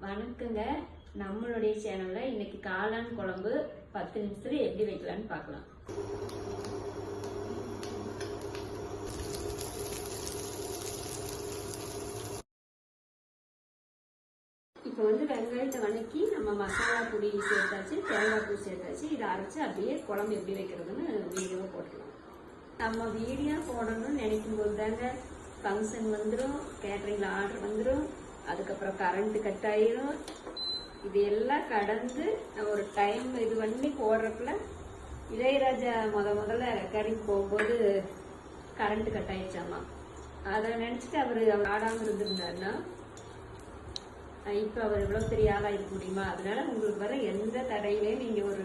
வணக்கங்க. நம்மளுடைய சேனல்ல இன்னைக்கு காளான் குழம்பு 10 நிமிஷத்துல எப்படி வைக்கலாம்னு பார்க்கலாம். இப்போ வெங்காயத்தை வணக்கி நம்ம மசாலா பொடி சேர்த்தாச்சு, தேங்காய் பூ சேர்த்தாச்சு. இதை அரைச்சு அப்படியே குழம்பு எப்படி வைக்கிறதுன்னு வீடியோவை போட்டுக்கலாம். நம்ம வீடியோ போடணும்னு நினைக்கும் போது தாங்க ஃபங்க்ஷன் வந்துடும், கேட்டரிங்ல ஆர்டர் வந்துடும், அதுக்கப்புறம் கரண்ட் கட் ஆயிரும். இது எல்லாம் கடந்து ஒரு டைம் இது பண்ணி போடுறப்பல இளையராஜா முதல்ல ரெக்கார்டிங் போகும்போது கரண்ட் கட் ஆயிடுச்சாமா. அதை நினச்சிட்டு அவர் ஆடாமல் இருந்திருந்தாருன்னா இப்போ அவர் இவ்வளோ பெரிய ஆளாக இருக்க முடியுமா? அதனால உங்களுக்கு வர எந்த தடையிலையும் நீங்கள் ஒரு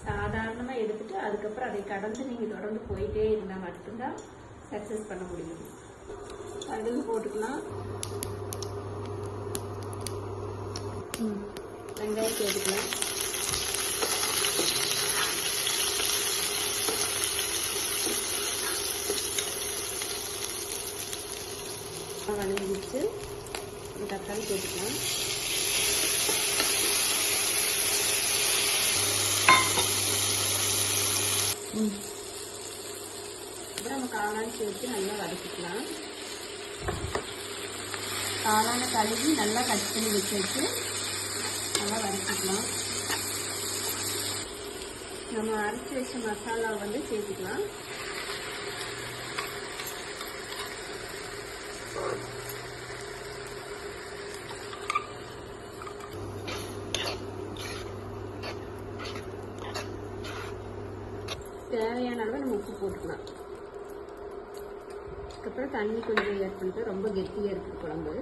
சாதாரணமாக எடுத்துட்டு அதுக்கப்புறம் அதை கடந்து நீங்கள் தொடர்ந்து போயிட்டே இருந்தால் மட்டும்தான் சக்ஸஸ் பண்ண முடியும். கடுகு போட்டுக்கலாம், வெங்காயத்தை எடுக்கலாம், வணங்கிச்சு தக்காளி போட்டுக்கலாம். அப்புறம் நம்ம காளான் சேர்த்து நல்லா வதக்கிக்கலாம். காளானை கழுவி நல்லா கட் பண்ணி வச்சு நல்லா வதக்கிக்கலாம். நம்ம அரைச்சி வச்ச மசாலா சேர்த்துக்கலாம். தேவையான அளவு நம்ம உப்பு போட்டுக்கலாம். அதுக்கப்புறம் தண்ணி கொஞ்சம் ஆட் பண்ணிட்டு, ரொம்ப கெட்டியாக இருக்குது குழம்பு.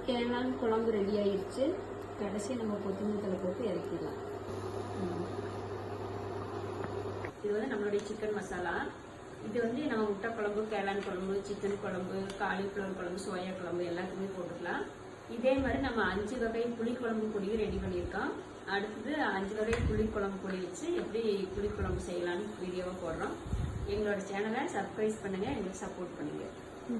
கேளான் குழம்பு ரெடி ஆயிடுச்சு. கடைசி நம்ம கொத்தமல்லி தழை போட்டு இறக்கிடலாம். இது நம்மளுடைய சிக்கன் மசாலா. இது நம்ம முட்டை குழம்பு, கேளான் குழம்பு, சிக்கன் குழம்பு, காலிஃப்ளவர் குழம்பு, சோயா குழம்பு எல்லாத்துக்குமே போட்டுக்கலாம். இதே மாதிரி நம்ம 5 வகை புளிக்குழம்பு பொடியும் ரெடி பண்ணியிருக்கோம். அடுத்தது 5 வகை புளிக்குழம்பு பொடி வச்சு எப்படி புளிக்குழம்பு செய்யலான்னு வீடியோவை போடுறோம். எங்களோட சேனலை சப்ஸ்கிரைப் பண்ணுங்க, எங்களுக்கு சப்போர்ட் பண்ணுங்க.